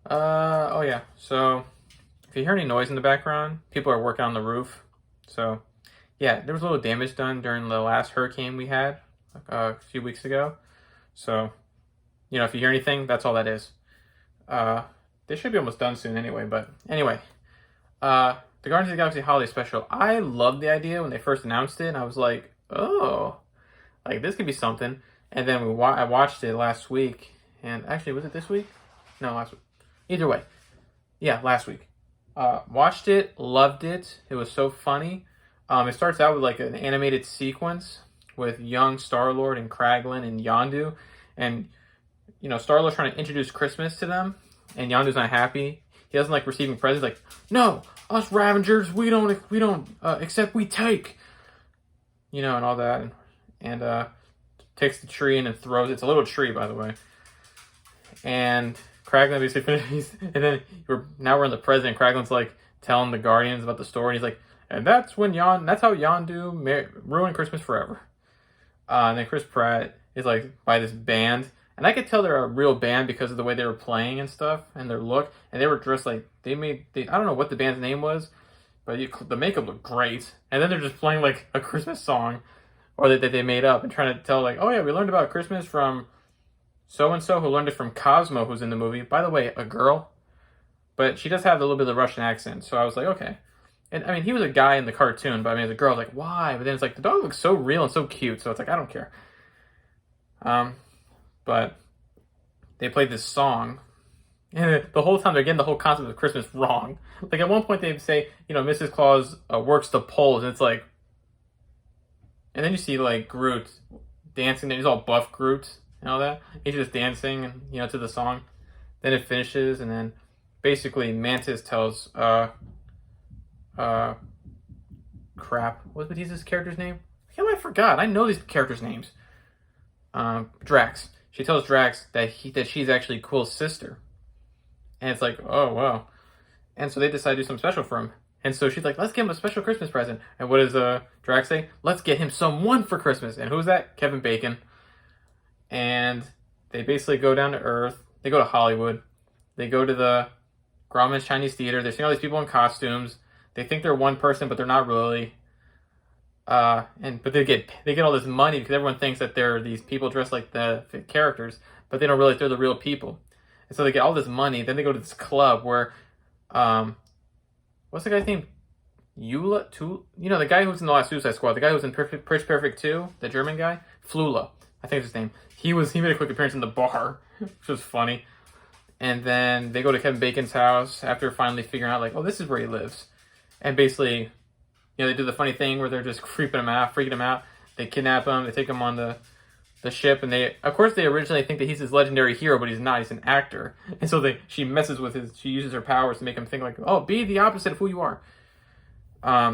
Oh yeah. So if you hear any noise in the background, people are working on the roof. So yeah, there was a little damage done during the last hurricane we had a few weeks ago. So if you hear anything, that's all that is. Uh, they should be almost done soon anyway. But anyway, the Guardians of the Galaxy Holiday Special. I loved the idea when they first announced it, and I was like, oh, like this could be something. And then I watched it last week, and actually, was it this week? No, last week. Either way, yeah, last week. Watched it, loved it. It was so funny. It starts out with like an animated sequence with young Star-Lord and Kraglin and Yondu, and Star-Lord's trying to introduce Christmas to them, and Yondu's not happy. He doesn't like receiving presents. Like, no, us Ravengers, we don't accept, we take, and all that, and takes the tree and then throws it. It's a little tree, by the way, and Kraglin basically finishes, and then we're in the present. Kraglin's like telling the Guardians about the story. And he's like, and that's how Yondu ruined Christmas forever. And then Chris Pratt is like by this band, and I could tell they're a real band because of the way they were playing and stuff, and their look, and they were dressed like I don't know what the band's name was, but the makeup looked great. And then they're just playing like a Christmas song, or that they made up, and trying to tell like, oh yeah, we learned about Christmas from so and so who learned it from Cosmo, who's in the movie. By the way, a girl, but she does have a little bit of the Russian accent. So I was like, okay. And I mean, he was a guy in the cartoon, but I mean, as a girl, I was like, why? But then it's like the dog looks so real and so cute, so it's like I don't care. But they played this song, and the whole time they're getting the whole concept of Christmas wrong. Like at one point they say, Mrs. Claus works the poles, and it's like, and then you see like Groot dancing, and he's all buff Groot and all that. He's just dancing, and to the song. Then it finishes, and then basically Mantis tells crap. What was his character's name? I forgot. I know these characters' names. Drax. She tells Drax that she's actually Quill's sister. And it's like, oh wow. And so they decide to do something special for him. And so she's like, let's give him a special Christmas present. And what does Drax say? Let's get him someone for Christmas. And who's that? Kevin Bacon. And they basically go down to Earth. They go to Hollywood. They go to the Grauman's Chinese Theater. They're seeing all these people in costumes. They think they're one person, but they're not really. But they get all this money because everyone thinks that they're these people dressed like the characters, but they don't realize they're the real people. And so they get all this money. Then they go to this club where, what's the guy's name? The guy who's in the last Suicide Squad, the guy who's in Pitch Perfect 2, the German guy, Flula, I think is his name. He made a quick appearance in the bar, which was funny. And then they go to Kevin Bacon's house after finally figuring out like, oh, this is where he lives. And basically, they do the funny thing where they're just freaking him out. They kidnap him. They take him on the ship, and they originally think that he's his legendary hero, but he's not. He's an actor, and so she messes with she uses her powers to make him think like, oh, be the opposite of who you are.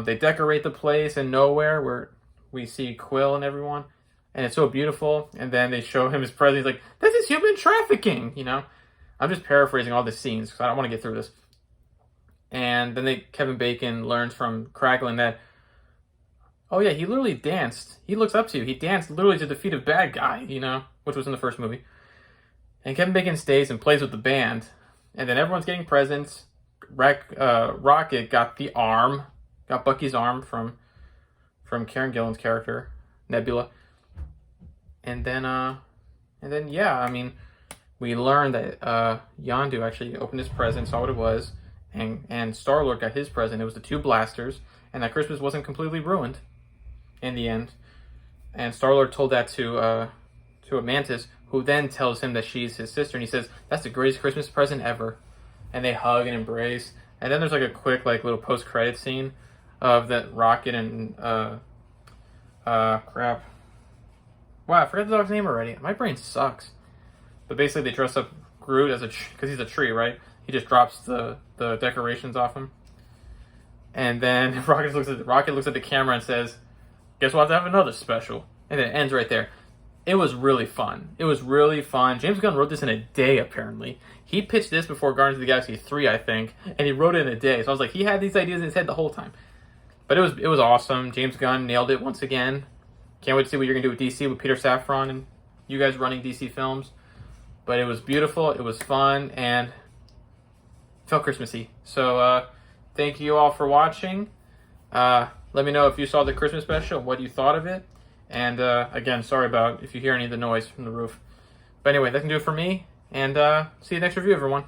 They decorate the place in Nowhere where we see Quill and everyone, and it's so beautiful. And then they show him his present. He's like, this is human trafficking. I'm just paraphrasing all the scenes because I don't want to get through this. And then Kevin Bacon learns from Kraglin that, oh yeah, he literally danced. He looks up to you. He danced literally to the feet of bad guy, which was in the first movie. And Kevin Bacon stays and plays with the band. And then everyone's getting presents. Rocket got Bucky's arm from Karen Gillan's character, Nebula. And then yeah, I mean, we learned that Yondu actually opened his present, saw what it was. And Star-Lord got his present. It was the two blasters, and that Christmas wasn't completely ruined in the end. And Star-Lord told that to a Mantis, who then tells him that she's his sister, and he says, that's the greatest Christmas present ever. And they hug and embrace. And then there's like a quick like little post-credit scene of that Rocket and crap. Wow, I forgot the dog's name already. My brain sucks. But basically they dress up Groot because he's a tree, right? He just drops the decorations off him. And then Rocket looks at the camera and says, guess we'll have to have another special. And then it ends right there. It was really fun. James Gunn wrote this in a day, apparently. He pitched this before Guardians of the Galaxy 3, I think, and he wrote it in a day. So I was like, he had these ideas in his head the whole time. But it was awesome. James Gunn nailed it once again. Can't wait to see what you're going to do with DC with Peter Safran and you guys running DC films. But it was beautiful. It was fun. And felt Christmassy. So thank you all for watching. Let me know if you saw the Christmas special, what you thought of it. And again, sorry about if you hear any of the noise from the roof. But anyway, that can do it for me. And see you next review, everyone.